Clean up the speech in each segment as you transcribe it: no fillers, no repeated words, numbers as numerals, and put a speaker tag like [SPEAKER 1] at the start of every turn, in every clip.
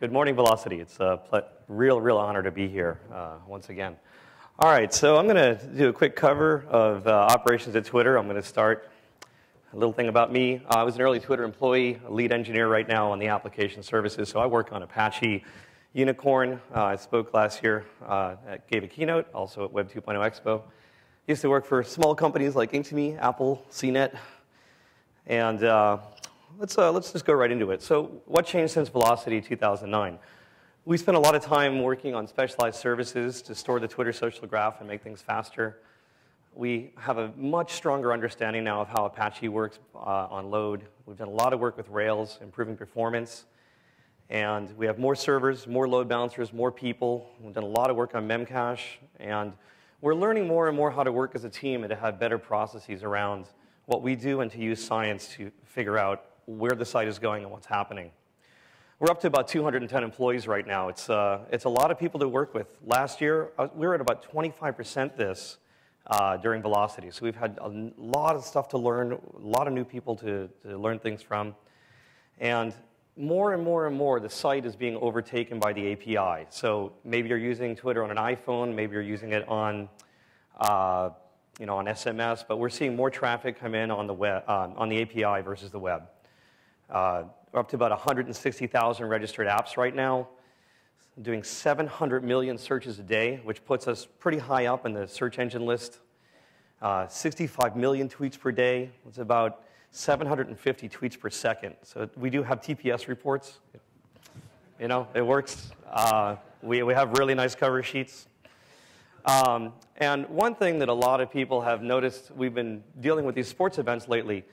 [SPEAKER 1] Good morning, Velocity. It's a real honor to be here once again. All right, so I'm going to do a quick cover of operations at Twitter. I'm going to start a little thing about me. I was an early Twitter employee, a lead engineer right now on the application services. So I work on Apache Unicorn. I spoke last year, gave a keynote, also at Web 2.0 Expo. Used to work for small companies like Inktomi, Apple, CNET, and let's just go right into it. So what changed since Velocity 2009? We spent a lot of time working on specialized services to store the Twitter social graph and make things faster. We have a much stronger understanding now of how Apache works on load. We've done a lot of work with Rails, improving performance. And we have more servers, more load balancers, more people. We've done a lot of work on Memcache. And we're learning more and more how to work as a team and to have better processes around what we do and to use science to figure out where the site is going and what's happening. We're up to about 210 employees right now. It's a lot of people to work with. Last year, we were at about 25% this during Velocity. So we've had a lot of stuff to learn, a lot of new people to learn things from. And more, the site is being overtaken by the API. So maybe you're using Twitter on an iPhone, maybe you're using it on, on SMS, but we're seeing more traffic come in on the web, on the API versus the web. We're up to about 160,000 registered apps right now, doing 700 million searches a day, which puts us pretty high up in the search engine list. 65 million tweets per day. It's about 750 tweets per second. So we do have TPS reports. You know, it works. We have really nice cover sheets. And one thing that a lot of people have noticed, we've been dealing with these sports events lately.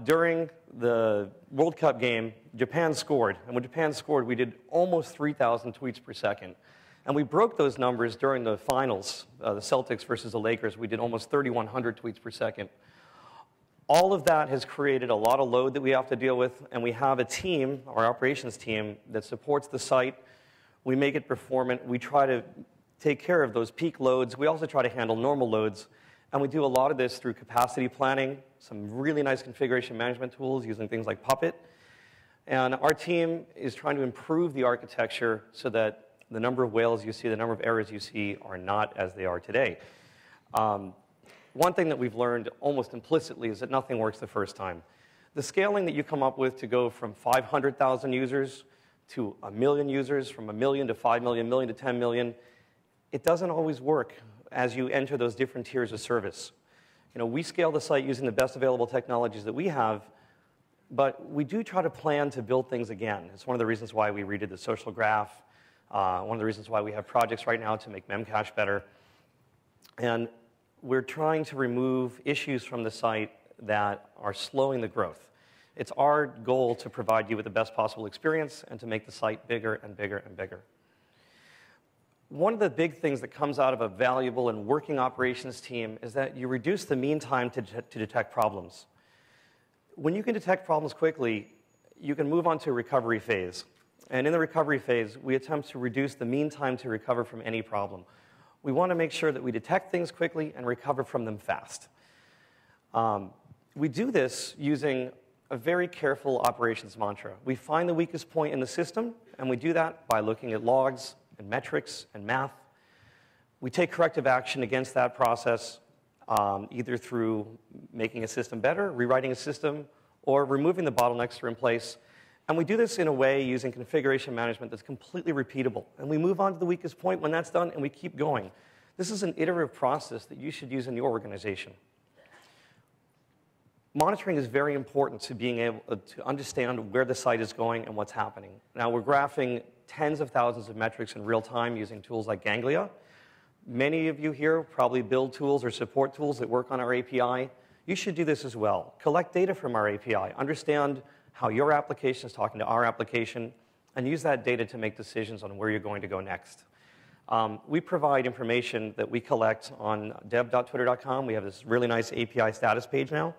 [SPEAKER 1] During the World Cup game, Japan scored. And when Japan scored, we did almost 3,000 tweets per second. And we broke those numbers during the finals, the Celtics versus the Lakers. We did almost 3,100 tweets per second. All of that has created a lot of load that we have to deal with. And we have a team, our operations team, that supports the site. We make it performant. We try to take care of those peak loads. We also try to handle normal loads. And we do a lot of this through capacity planning, some really nice configuration management tools using things like Puppet. And our team is trying to improve the architecture so that the number of whales you see, the number of errors you see are not as they are today. One thing that we've learned almost implicitly is that nothing works the first time. The scaling that you come up with to go from 500,000 users to 1 million users, from 1 million to 5 million, million to 10 million, it doesn't always work as you enter those different tiers of service. You know, we scale the site using the best available technologies that we have, but we do try to plan to build things again. It's one of the reasons why we redid the social graph, one of the reasons why we have projects right now to make Memcache better. And we're trying to remove issues from the site that are slowing the growth. It's our goal to provide you with the best possible experience and to make the site bigger and bigger and bigger. One of the big things that comes out of a valuable and working operations team is that you reduce the mean time to detect problems. When you can detect problems quickly, you can move on to a recovery phase. And in the recovery phase, we attempt to reduce the mean time to recover from any problem. We want to make sure that we detect things quickly and recover from them fast. We do this using a very careful operations mantra. We find the weakest point in the system, and we do that by looking at logs and metrics and math. We take corrective action against that process, either through making a system better, rewriting a system, or removing the bottlenecks that are in place. And we do this in a way using configuration management that's completely repeatable. And we move on to the weakest point when that's done, and we keep going. This is an iterative process that you should use in your organization. Monitoring is very important to being able to understand where the site is going and what's happening. Now, we're graphing tens of thousands of metrics in real time using tools like Ganglia. Many of you here probably build tools or support tools that work on our API. You should do this as well. Collect data from our API. Understand how your application is talking to our application, and use that data to make decisions on where you're going to go next. We provide information that we collect on dev.twitter.com. We have this really nice API status page now.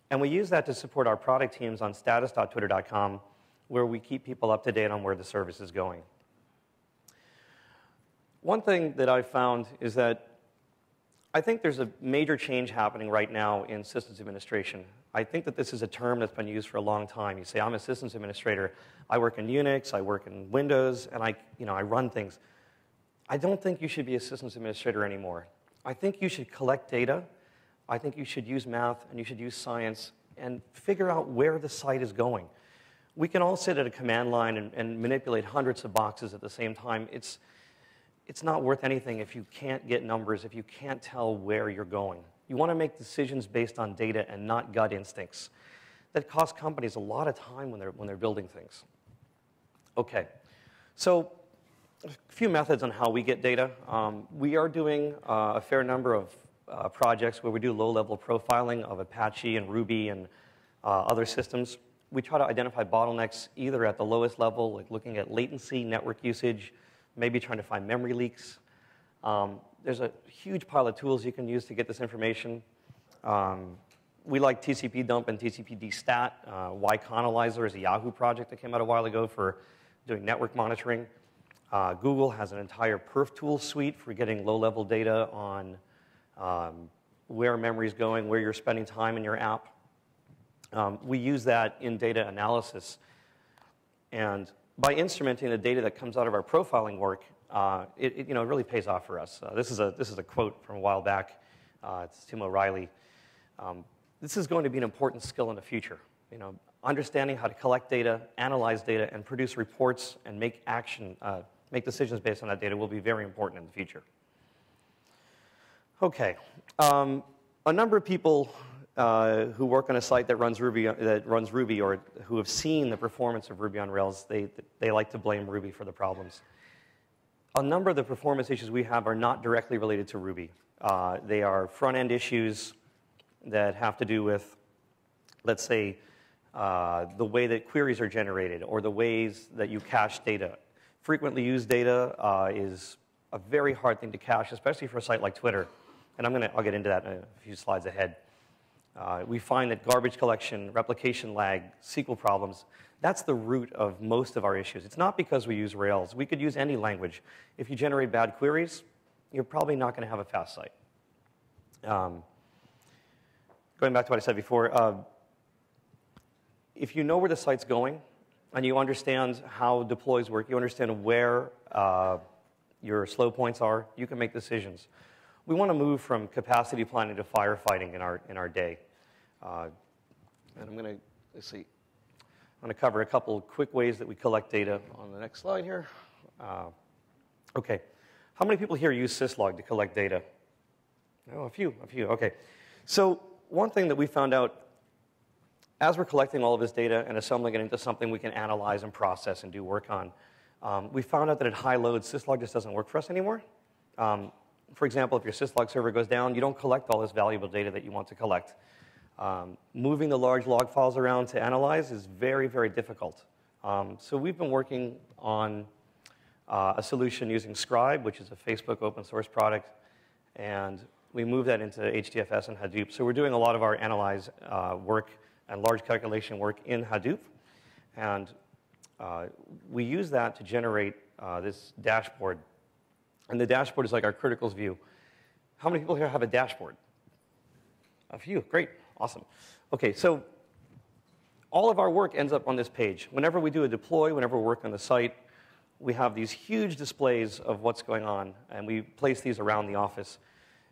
[SPEAKER 1] And we use that to support our product teams on status.twitter.com, where we keep people up to date on where the service is going. One thing that I've found is that I think there's a major change happening right now in systems administration. I think that this is a term that's been used for a long time. You say, I'm a systems administrator. I work in Unix, I work in Windows, and I run things. I don't think you should be a systems administrator anymore. I think you should collect data. I think you should use math, and you should use science, and figure out where the site is going. We can all sit at a command line and manipulate hundreds of boxes at the same time. It's not worth anything if you can't get numbers, if you can't tell where you're going. You want to make decisions based on data and not gut instincts. That costs companies a lot of time when they're building things. Okay, so a few methods on how we get data. We are doing a fair number of projects where we do low-level profiling of Apache and Ruby and other systems. We try to identify bottlenecks either at the lowest level, like looking at latency, network usage, maybe trying to find memory leaks. There's a huge pile of tools you can use to get this information. We like TCP dump and TCP dstat. Yconnalyzer is a Yahoo project that came out a while ago for doing network monitoring. Google has an entire perf tool suite for getting low-level data on where memory is going, where you're spending time in your app. We use that in data analysis. And by instrumenting the data that comes out of our profiling work, it really pays off for us. This is a quote from a while back. It's Tim O'Reilly. This is going to be an important skill in the future. Understanding how to collect data, analyze data, and produce reports and make decisions based on that data will be very important in the future. Okay, a number of people who work on a site that runs Ruby, or who have seen the performance of Ruby on Rails, they like to blame Ruby for the problems. A number of the performance issues we have are not directly related to Ruby. They are front-end issues that have to do with, let's say, the way that queries are generated or the ways that you cache data. Frequently used data is a very hard thing to cache, especially for a site like Twitter. And I'll get into that in a few slides ahead. We find that garbage collection, replication lag, SQL problems, that's the root of most of our issues. It's not because we use Rails. We could use any language. If you generate bad queries, you're probably not going to have a fast site. Going back to what I said before, if you know where the site's going and you understand how deploys work, you understand where your slow points are, you can make decisions. We want to move from capacity planning to firefighting in our day. And I'm going to cover a couple quick ways that we collect data on the next slide here. Okay, how many people here use syslog to collect data? Oh, a few, okay. So one thing that we found out, as we're collecting all of this data and assembling it into something we can analyze and process and do work on, we found out that at high load, syslog just doesn't work for us anymore. For example, if your syslog server goes down, you don't collect all this valuable data that you want to collect. Moving the large log files around to analyze is very, very difficult. So we've been working on a solution using Scribe, which is a Facebook open source product, and we moved that into HDFS and Hadoop. So we're doing a lot of our analyze work and large calculation work in Hadoop, and we use that to generate this dashboard. And the dashboard is like our criticals view. How many people here have a dashboard? A few, great, awesome. Okay, so all of our work ends up on this page. Whenever we do a deploy, whenever we work on the site, we have these huge displays of what's going on, and we place these around the office.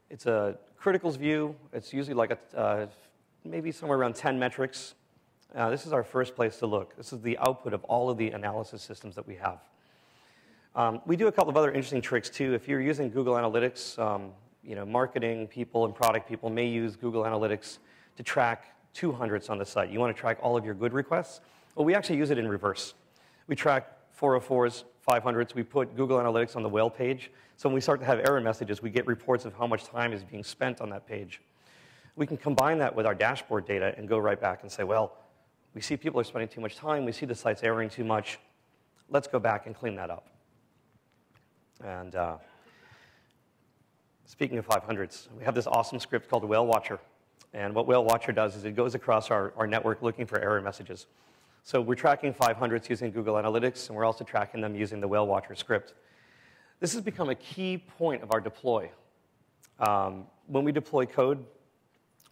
[SPEAKER 1] It's a criticals view. It's usually like maybe somewhere around 10 metrics. This is our first place to look. This is the output of all of the analysis systems that we have. We do a couple of other interesting tricks too. If you're using Google Analytics, marketing people and product people may use Google Analytics to track 200s on the site. You want to track all of your good requests? Well, we actually use it in reverse. We track 404s, 500s. We put Google Analytics on the whale page. So when we start to have error messages, we get reports of how much time is being spent on that page. We can combine that with our dashboard data and go right back and say, well, we see people are spending too much time. We see the site's erroring too much. Let's go back and clean that up. And speaking of 500s, we have this awesome script called Whale Watcher. And what Whale Watcher does is it goes across our network looking for error messages. So we're tracking 500s using Google Analytics, and we're also tracking them using the Whale Watcher script. This has become a key point of our deploy. When we deploy code,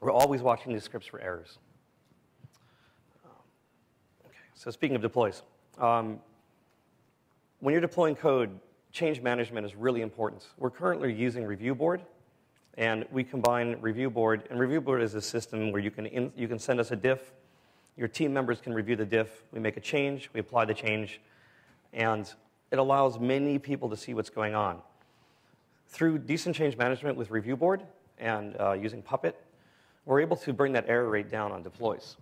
[SPEAKER 1] we're always watching these scripts for errors. Okay, so speaking of deploys, when you're deploying code, change management is really important. We're currently using Review Board, and we combine Review Board, and Review Board is a system where you can send us a diff, your team members can review the diff, we make a change, we apply the change, and it allows many people to see what's going on. Through decent change management with Review Board and using Puppet, we're able to bring that error rate down on deploys.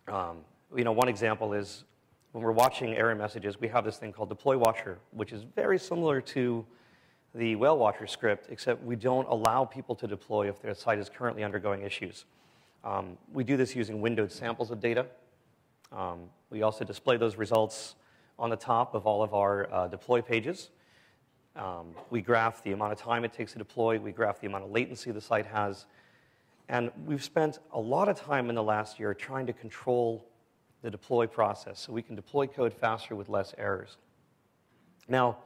[SPEAKER 1] One example is when we're watching error messages, we have this thing called Deploy Watcher, which is very similar to the Whale Watcher script, except we don't allow people to deploy if their site is currently undergoing issues. We do this using windowed samples of data. We also display those results on the top of all of our deploy pages. We graph the amount of time it takes to deploy. We graph the amount of latency the site has. And we've spent a lot of time in the last year trying to control the deploy process so we can deploy code faster with less errors. Now,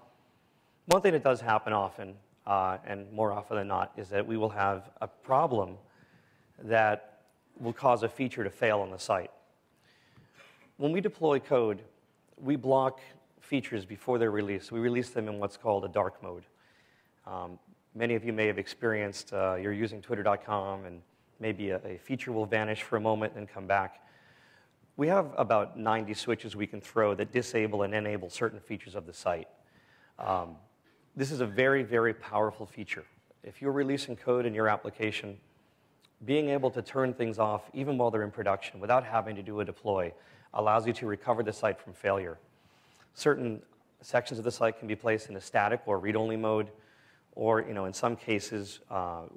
[SPEAKER 1] one thing that does happen often, and more often than not, is that we will have a problem that will cause a feature to fail on the site. When we deploy code, we block features before they're released. We release them in what's called a dark mode. Many of you may have experienced, you're using twitter.com, and maybe a feature will vanish for a moment and come back. We have about 90 switches we can throw that disable and enable certain features of the site. This is a very, very powerful feature. If you're releasing code in your application, being able to turn things off even while they're in production without having to do a deploy allows you to recover the site from failure. Certain sections of the site can be placed in a static or read-only mode, or in some cases,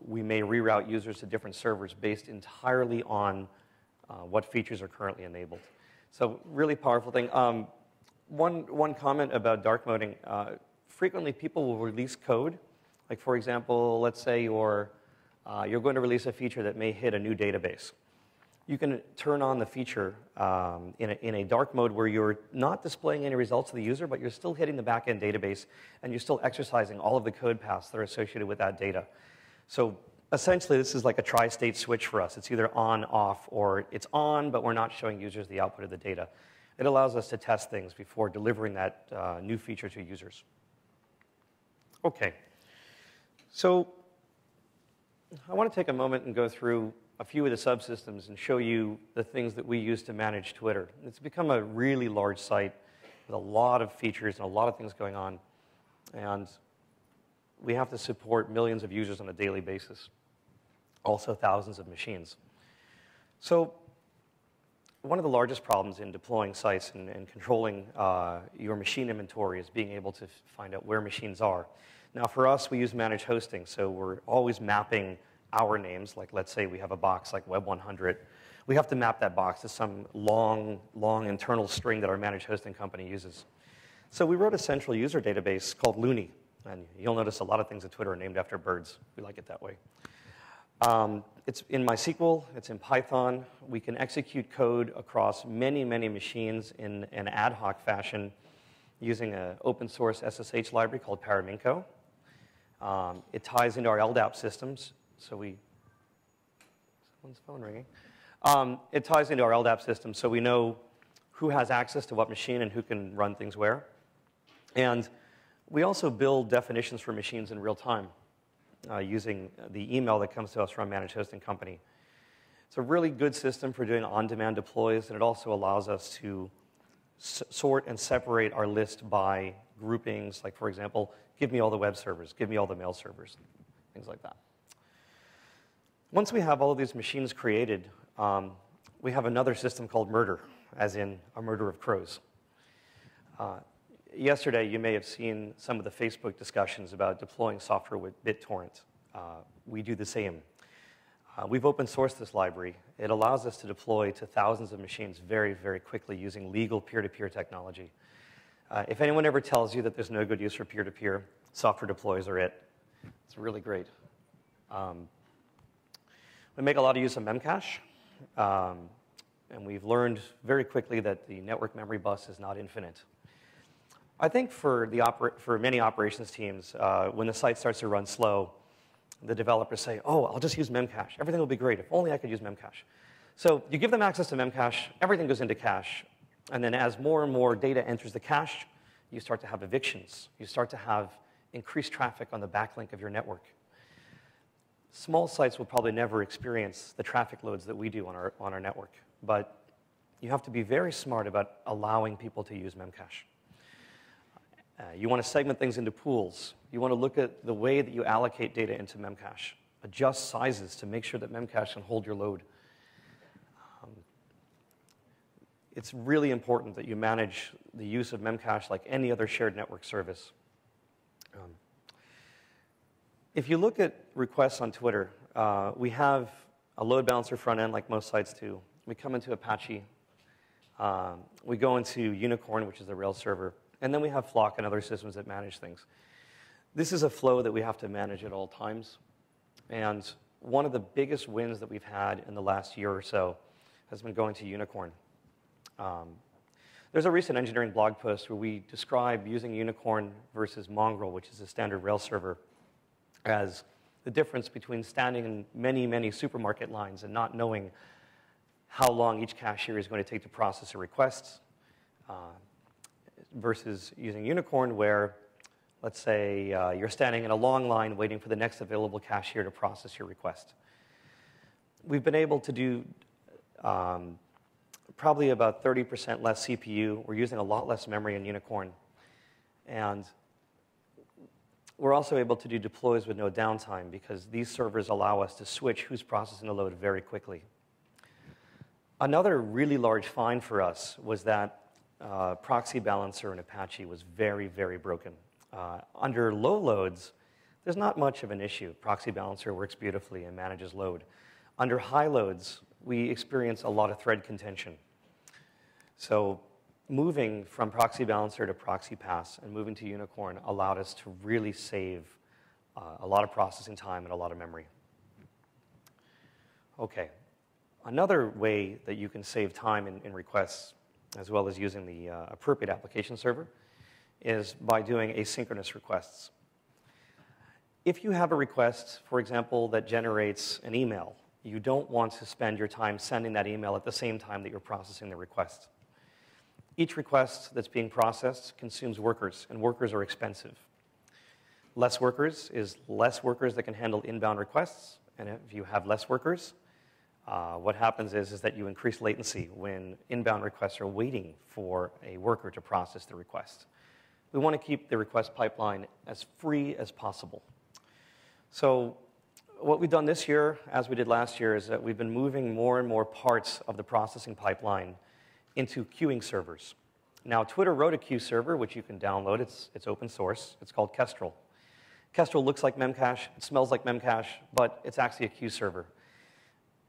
[SPEAKER 1] we may reroute users to different servers based entirely on what features are currently enabled. So really powerful thing. One comment about dark moding, frequently people will release code. Like for example, let's say you're going to release a feature that may hit a new database. You can turn on the feature in a dark mode where you're not displaying any results to the user, but you're still hitting the back-end database, and you're still exercising all of the code paths that are associated with that data. So essentially, this is like a tri-state switch for us. It's either on, off, or it's on, but we're not showing users the output of the data. It allows us to test things before delivering that new feature to users. Okay. So I want to take a moment and go through a few of the subsystems and show you the things that we use to manage Twitter. It's become a really large site with a lot of features and a lot of things going on. And we have to support millions of users on a daily basis, also thousands of machines. So one of the largest problems in deploying sites and controlling your machine inventory is being able to find out where machines are. Now, for us, we use managed hosting, so we're always mapping our names. Like, let's say we have a box like Web100. We have to map that box to some long internal string that our managed hosting company uses. So we wrote a central user database called Looney, and you'll notice a lot of things at Twitter are named after birds. We like it that way. It's in MySQL. It's in Python. We can execute code across many, many machines in an ad hoc fashion using an open source SSH library called Paraminco. It ties into our LDAP systems. So someone's phone ringing. It ties into our LDAP system, so we know who has access to what machine and who can run things where. And we also build definitions for machines in real time using the email that comes to us from a managed hosting company. It's a really good system for doing on-demand deploys, and it also allows us to sort and separate our list by groupings. Like, for example, give me all the web servers, give me all the mail servers, things like that. Once we have all of these machines created, we have another system called murder, as in a murder of crows. Yesterday, you may have seen some of the Facebook discussions about deploying software with BitTorrent. We do the same. We've open sourced this library. It allows us to deploy to thousands of machines very, very quickly using legal peer-to-peer technology. If anyone ever tells you that there's no good use for peer-to-peer, software deploys are it. It's really great. We make a lot of use of Memcache, and we've learned very quickly that the network memory bus is not infinite. I think for many operations teams, when the site starts to run slow, the developers say, oh, I'll just use Memcache. Everything will be great. If only I could use Memcache. So you give them access to Memcache, everything goes into cache, and then as more and more data enters the cache, you start to have evictions. You start to have increased traffic on the backlink of your network. Small sites will probably never experience the traffic loads that we do on our network, but you have to be very smart about allowing people to use Memcache. You want to segment things into pools. You want to look at the way that you allocate data into Memcache. Adjust sizes to make sure that Memcache can hold your load. It's really important that you manage the use of Memcache like any other shared network service. If you look at requests on Twitter, we have a load balancer front end like most sites do. We come into Apache. We go into Unicorn, which is the Rails server. And then we have Flock and other systems that manage things. This is a flow that we have to manage at all times. And one of the biggest wins that we've had in the last year or so has been going to Unicorn. There's a recent engineering blog post where we describe using Unicorn versus Mongrel, which is a standard Rails server, as the difference between standing in many, many supermarket lines and not knowing how long each cashier is going to take to process a request, versus using Unicorn where, let's say, you're standing in a long line waiting for the next available cashier to process your request. We've been able to do probably about 30% less CPU. We're using a lot less memory in Unicorn. And we're also able to do deploys with no downtime because these servers allow us to switch who's processing the load very quickly. Another really large find for us was that proxy balancer in Apache was very, very broken. Under low loads, there's not much of an issue. Proxy balancer works beautifully and manages load. Under high loads, we experience a lot of thread contention. So moving from proxy balancer to proxy pass and moving to Unicorn allowed us to really save a lot of processing time and a lot of memory. Okay, another way that you can save time in requests, as well as using the appropriate application server, is by doing asynchronous requests. If you have a request, for example, that generates an email, you don't want to spend your time sending that email at the same time that you're processing the request. Each request that's being processed consumes workers, and workers are expensive. Less workers is less workers that can handle inbound requests, and if you have less workers, what happens is that you increase latency when inbound requests are waiting for a worker to process the request. We want to keep the request pipeline as free as possible. So what we've done this year, as we did last year, is that we've been moving more and more parts of the processing pipeline into queuing servers. Now, Twitter wrote a queue server, which you can download. It's open source. It's called Kestrel. Kestrel looks like Memcache. It smells like Memcache, but it's actually a queue server.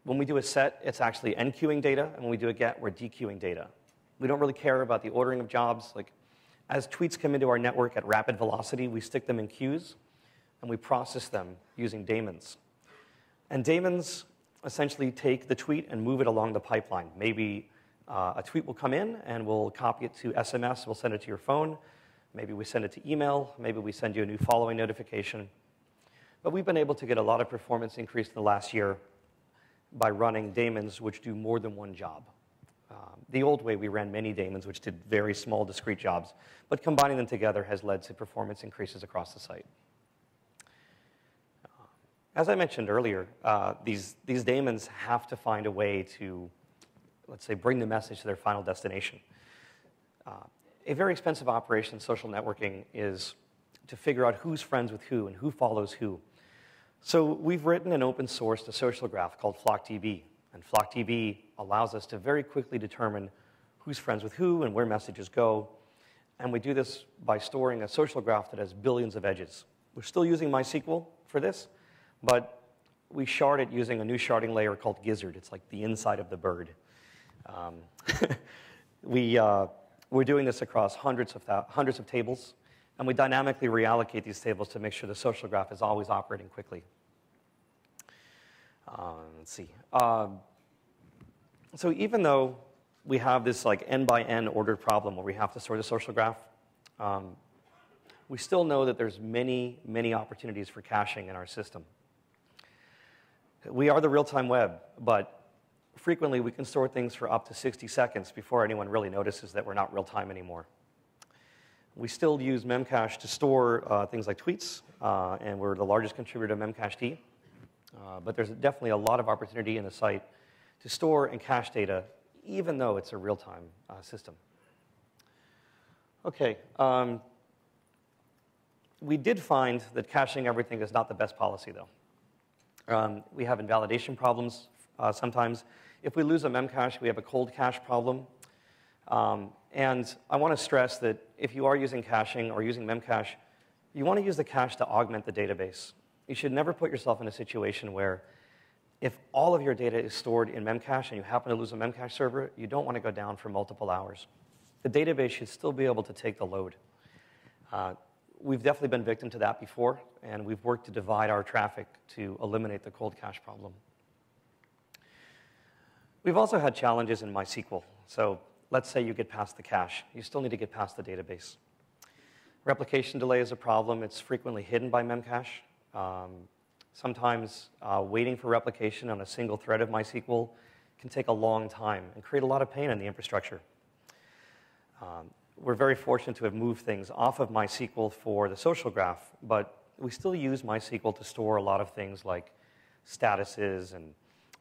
[SPEAKER 1] When we do a set, it's actually enqueuing data, and when we do a get, we're dequeuing data. We don't really care about the ordering of jobs. Like, as tweets come into our network at rapid velocity, we stick them in queues, and we process them using daemons. And daemons essentially take the tweet and move it along the pipeline. Maybe a tweet will come in, and we'll copy it to SMS. We'll send it to your phone. Maybe we send it to email. Maybe we send you a new following notification. But we've been able to get a lot of performance increase in the last year by running daemons which do more than one job. The old way, we ran many daemons which did very small, discrete jobs. But combining them together has led to performance increases across the site. As I mentioned earlier, these daemons have to find a way to, let's say, bring the message to their final destination. A very expensive operation in social networking is to figure out who's friends with who and who follows who. So we've written and open sourced a social graph called FlockDB. And FlockDB allows us to very quickly determine who's friends with who and where messages go. And we do this by storing a social graph that has billions of edges. We're still using MySQL for this, but we shard it using a new sharding layer called Gizzard. It's like the inside of the bird. We're doing this across hundreds of tables, and we dynamically reallocate these tables to make sure the social graph is always operating quickly. Let's see. So even though we have this like n by n ordered problem where we have to sort the social graph, we still know that there's many, many opportunities for caching in our system. We are the real-time web, but frequently we can store things for up to 60 seconds before anyone really notices that we're not real-time anymore. We still use Memcache to store things like tweets, and we're the largest contributor to Memcached. But there's definitely a lot of opportunity in the site to store and cache data, even though it's a real-time system. Okay, we did find that caching everything is not the best policy, though. We have invalidation problems sometimes. If we lose a Memcache, we have a cold cache problem. And I want to stress that if you are using caching or using Memcache, you want to use the cache to augment the database. You should never put yourself in a situation where if all of your data is stored in Memcache and you happen to lose a Memcache server, you don't want to go down for multiple hours. The database should still be able to take the load. We've definitely been victim to that before, and we've worked to divide our traffic to eliminate the cold cache problem. We've also had challenges in MySQL. So let's say you get past the cache. You still need to get past the database. Replication delay is a problem. It's frequently hidden by Memcache. Sometimes waiting for replication on a single thread of MySQL can take a long time and create a lot of pain in the infrastructure. We're very fortunate to have moved things off of MySQL for the social graph, but we still use MySQL to store a lot of things like statuses, and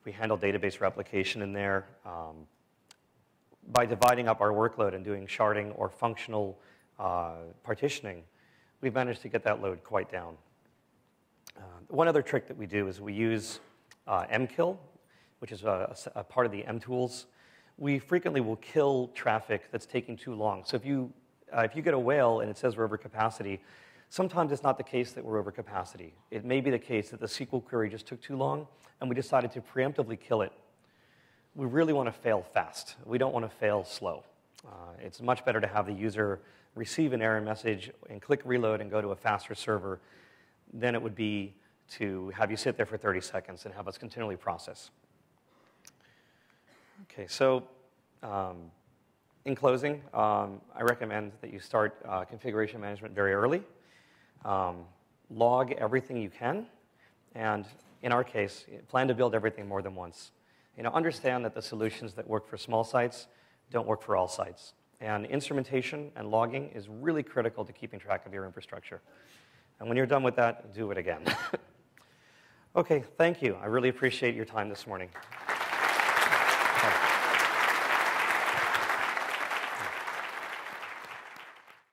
[SPEAKER 1] we handle database replication in there. By dividing up our workload and doing sharding or functional partitioning, we've managed to get that load quite down. One other trick that we do is we use mkill, which is a part of the mtools. We frequently will kill traffic that's taking too long. So if you get a whale and it says we're over capacity, sometimes it's not the case that we're over capacity. It may be the case that the SQL query just took too long, and we decided to preemptively kill it. We really want to fail fast. We don't want to fail slow. It's much better to have the user receive an error message and click reload and go to a faster server than it would be to have you sit there for 30 seconds and have us continually process. Okay, so in closing, I recommend that you start configuration management very early. Log everything you can, and in our case, plan to build everything more than once. Understand that the solutions that work for small sites don't work for all sites. And instrumentation and logging is really critical to keeping track of your infrastructure. And when you're done with that, do it again. Okay, thank you. I really appreciate your time this morning.